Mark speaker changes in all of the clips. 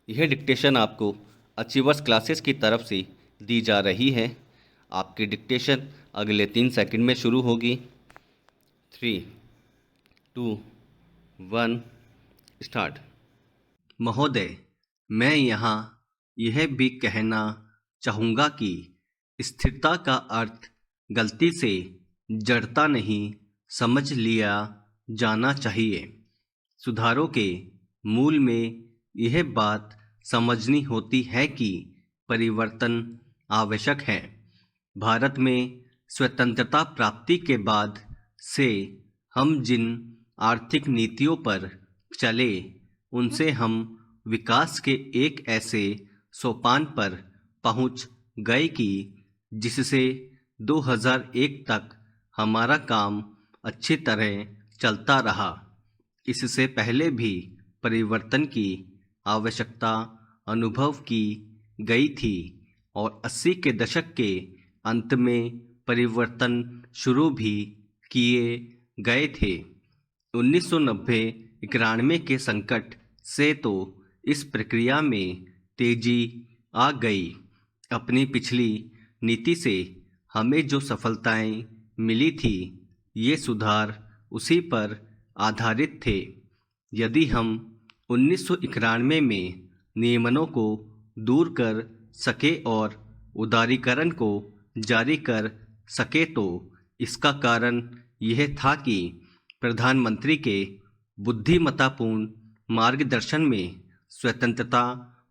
Speaker 1: यह डिक्टेशन आपको achievers classes की तरफ से दी जा रही है। आपकी डिक्टेशन अगले 3 सेकंड में शुरू होगी। 3, 2, 1 स्टार्ट। महोदय, मैं यहाँ यह भी कहना चाहूँगा कि स्थिरता का अर्थ गलती से जड़ता नहीं समझ लिया जाना चाहिए। सुधारों के मूल में यह बात समझनी होती है कि परिवर्तन आवश्यक है। भारत में स्वतंत्रता प्राप्ति के बाद से हम जिन आर्थिक नीतियों पर चले, उनसे हम विकास के एक ऐसे सोपान पर पहुंच गए कि जिससे 2001 तक हमारा काम अच्छी तरह चलता रहा। इससे पहले भी परिवर्तन की आवश्यकता अनुभव की गई थी और 80 के दशक के अंत में परिवर्तन शुरू भी किए गए थे। 1990-91 के संकट से तो इस प्रक्रिया में तेजी आ गई। अपनी पिछली नीति से हमें जो सफलताएं मिली थी, ये सुधार उसी पर आधारित थे। यदि हम 1991 में नियमनों को दूर कर सके और उदारीकरण को जारी कर सके तो इसका कारण यह था कि प्रधानमंत्री के बुद्धिमत्तापूर्ण मार्गदर्शन में स्वतंत्रता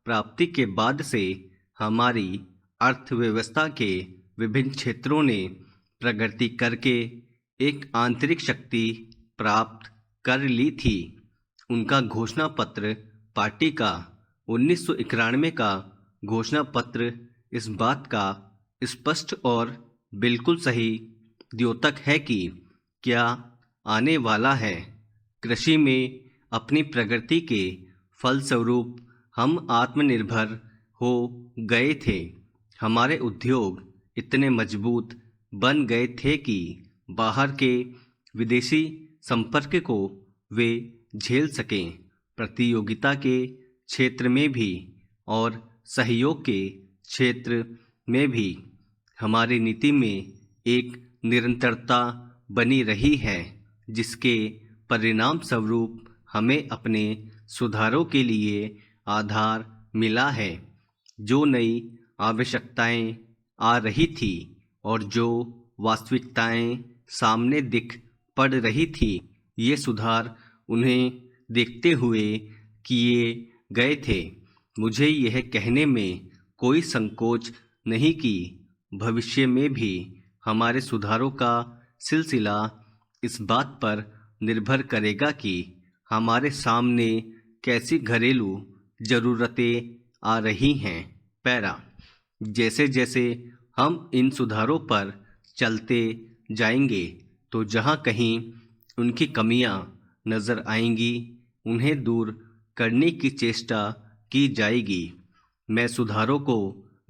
Speaker 1: प्राप्ति के बाद से हमारी अर्थव्यवस्था के विभिन्न क्षेत्रों ने प्रगति करके एक आंतरिक शक्ति प्राप्त कर ली थी। उनका घोषणा पत्र पार्टी का 1991 का घोषणा पत्र इस बात का स्पष्ट और बिल्कुल सही द्योतक है कि क्या आने वाला है। कृषि में अपनी प्रगति के फलस्वरूप हम आत्मनिर्भर हो गए थे। हमारे उद्योग इतने मजबूत बन गए थे कि बाहर के विदेशी संपर्क को वे झेल सकें। प्रतियोगिता के क्षेत्र में भी और सहयोग के क्षेत्र में भी हमारी नीति में एक निरंतरता बनी रही है, जिसके परिणाम स्वरूप हमें अपने सुधारों के लिए आधार मिला है। जो नई आवश्यकताएं आ रही थी और जो वास्तविकताएं सामने दिख पड़ रही थी, ये सुधार उन्हें देखते हुए किए गए थे। मुझे यह कहने में कोई संकोच नहीं कि भविष्य में भी हमारे सुधारों का सिलसिला इस बात पर निर्भर करेगा कि हमारे सामने कैसी घरेलू ज़रूरतें आ रही हैं। पैरा, जैसे जैसे हम इन सुधारों पर चलते जाएंगे तो जहाँ कहीं उनकी कमियां नज़र आएंगी, उन्हें दूर करने की चेष्टा की जाएगी। मैं सुधारों को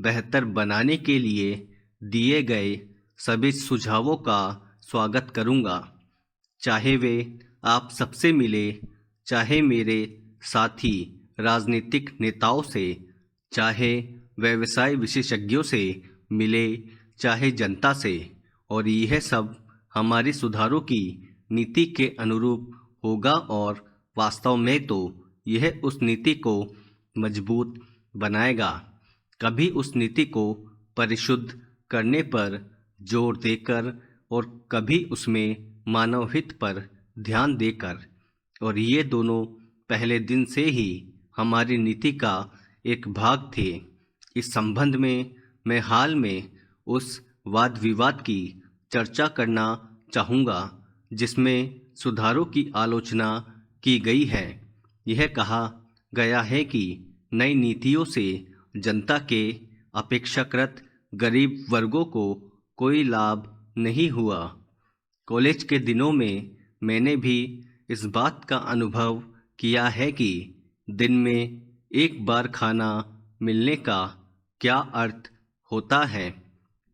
Speaker 1: बेहतर बनाने के लिए दिए गए सभी सुझावों का स्वागत करूंगा, चाहे वे आप सबसे मिले, चाहे मेरे साथी राजनीतिक नेताओं से, चाहे व्यवसाय विशेषज्ञों से मिले, चाहे जनता से। और यह सब हमारी सुधारों की नीति के अनुरूप होगा और वास्तव में तो यह उस नीति को मजबूत बनाएगा। कभी उस नीति को परिशुद्ध करने पर जोर देकर और कभी उसमें मानव हित पर ध्यान देकर। और ये दोनों पहले दिन से ही हमारी नीति का एक भाग थे। इस संबंध में मैं हाल में उस वाद विवाद की चर्चा करना चाहूँगा जिसमें सुधारों की आलोचना की गई है। यह कहा गया है कि नई नीतियों से जनता के अपेक्षाकृत गरीब वर्गों को कोई लाभ नहीं हुआ। कॉलेज के दिनों में मैंने भी इस बात का अनुभव किया है कि दिन में एक बार खाना मिलने का क्या अर्थ होता है।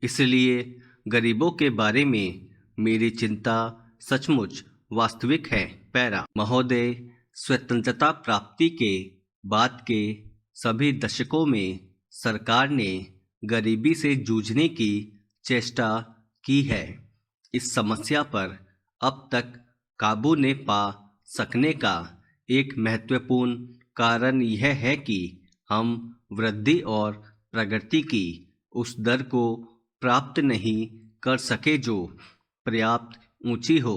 Speaker 1: इसलिए गरीबों के बारे में मेरी चिंता सचमुच वास्तविक है। पैरा, महोदय, स्वतंत्रता प्राप्ति के बाद के सभी दशकों में सरकार ने गरीबी से जूझने की चेष्टा की है। इस समस्या पर अब तक काबू ने पा सकने का एक महत्वपूर्ण कारण यह है कि हम वृद्धि और प्रगति की उस दर को प्राप्त नहीं कर सके जो पर्याप्त ऊंची हो।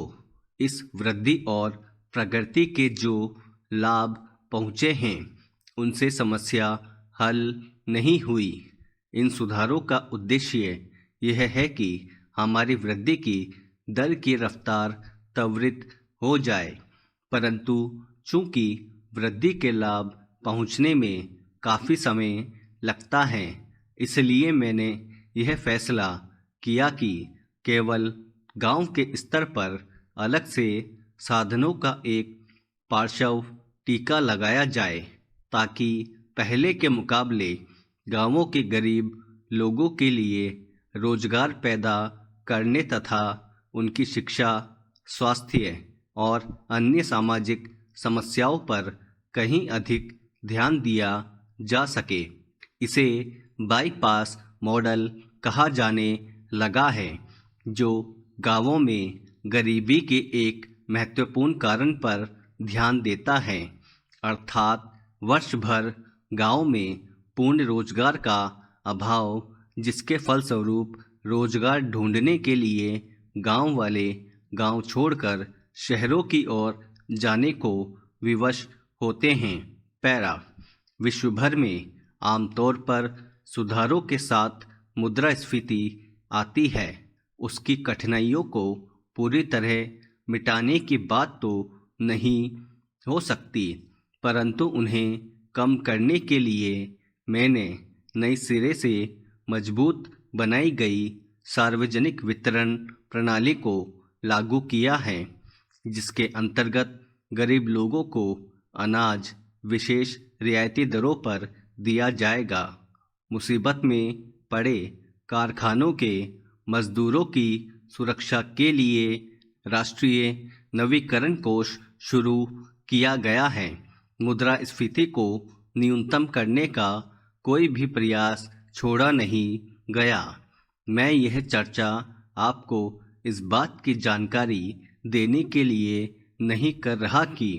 Speaker 1: इस वृद्धि और प्रगति के जो लाभ पहुँचे हैं उनसे समस्या हल नहीं हुई। इन सुधारों का उद्देश्य यह है कि हमारी वृद्धि की दर की रफ्तार त्वरित हो जाए, परंतु चूंकि वृद्धि के लाभ पहुंचने में काफ़ी समय लगता है, इसलिए मैंने यह फैसला किया कि केवल गांव के स्तर पर अलग से साधनों का एक पार्श्व टीका लगाया जाए, ताकि पहले के मुकाबले गांवों के गरीब लोगों के लिए रोजगार पैदा करने तथा उनकी शिक्षा, स्वास्थ्य और अन्य सामाजिक समस्याओं पर कहीं अधिक ध्यान दिया जा सके। इसे बाईपास मॉडल कहा जाने लगा है, जो गांवों में गरीबी के एक महत्वपूर्ण कारण पर ध्यान देता है, अर्थात वर्ष भर गांव में पूर्ण रोजगार का अभाव, जिसके फलस्वरूप रोजगार ढूंढने के लिए गांव वाले गांव छोड़कर शहरों की ओर जाने को विवश होते हैं। पैरा विश्व भर में आमतौर पर सुधारों के साथ मुद्रास्फीति आती है। उसकी कठिनाइयों को पूरी तरह मिटाने की बात तो नहीं हो सकती, परंतु उन्हें कम करने के लिए मैंने नई सिरे से मजबूत बनाई गई सार्वजनिक वितरण प्रणाली को लागू किया है, जिसके अंतर्गत गरीब लोगों को अनाज विशेष रियायती दरों पर दिया जाएगा। मुसीबत में पड़े कारखानों के मजदूरों की सुरक्षा के लिए राष्ट्रीय नवीकरण कोष शुरू किया गया है। मुद्रास्फीति को न्यूनतम करने का कोई भी प्रयास छोड़ा नहीं गया। मैं यह चर्चा आपको इस बात की जानकारी देने के लिए नहीं कर रहा कि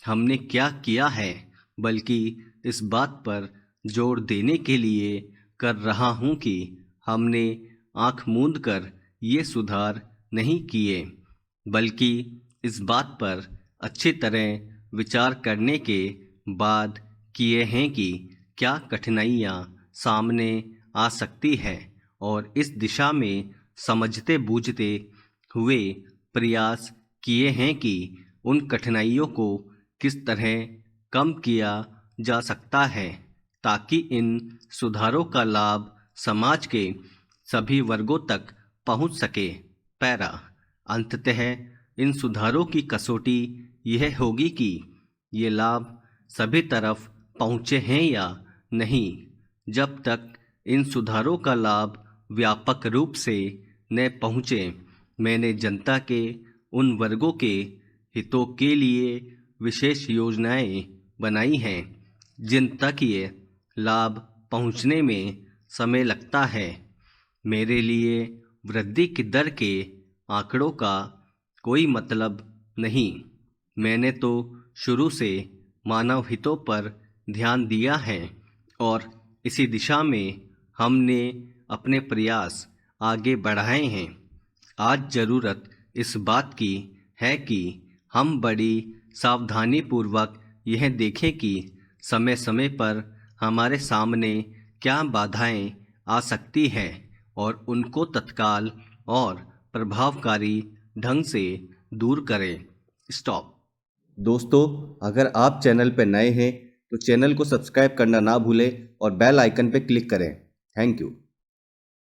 Speaker 1: हमने क्या किया है, बल्कि इस बात पर जोर देने के लिए कर रहा हूं कि हमने आंख मूंद कर ये सुधार नहीं किए, बल्कि इस बात पर अच्छी तरह विचार करने के बाद किए हैं कि क्या कठिनाइयाँ सामने आ सकती है, और इस दिशा में समझते बूझते हुए प्रयास किए हैं कि उन कठिनाइयों को किस तरह कम किया जा सकता है, ताकि इन सुधारों का लाभ समाज के सभी वर्गों तक पहुंच सके। पैरा अंततः इन सुधारों की कसौटी यह होगी कि ये लाभ सभी तरफ पहुँचे हैं या नहीं। जब तक इन सुधारों का लाभ व्यापक रूप से न पहुँचे, मैंने जनता के उन वर्गों के हितों के लिए विशेष योजनाएं बनाई हैं जिन तक ये लाभ पहुँचने में समय लगता है। मेरे लिए वृद्धि की दर के आंकड़ों का कोई मतलब नहीं। मैंने तो शुरू से मानव हितों पर ध्यान दिया है और इसी दिशा में हमने अपने प्रयास आगे बढ़ाए हैं। आज ज़रूरत इस बात की है कि हम बड़ी सावधानीपूर्वक यह देखें कि समय समय पर हमारे सामने क्या बाधाएं आ सकती हैं और उनको तत्काल और प्रभावकारी ढंग से दूर करें। स्टॉप।
Speaker 2: दोस्तों, अगर आप चैनल पर नए हैं तो चैनल को सब्सक्राइब करना ना भूलें और बेल आइकन पर क्लिक करें। Thank you.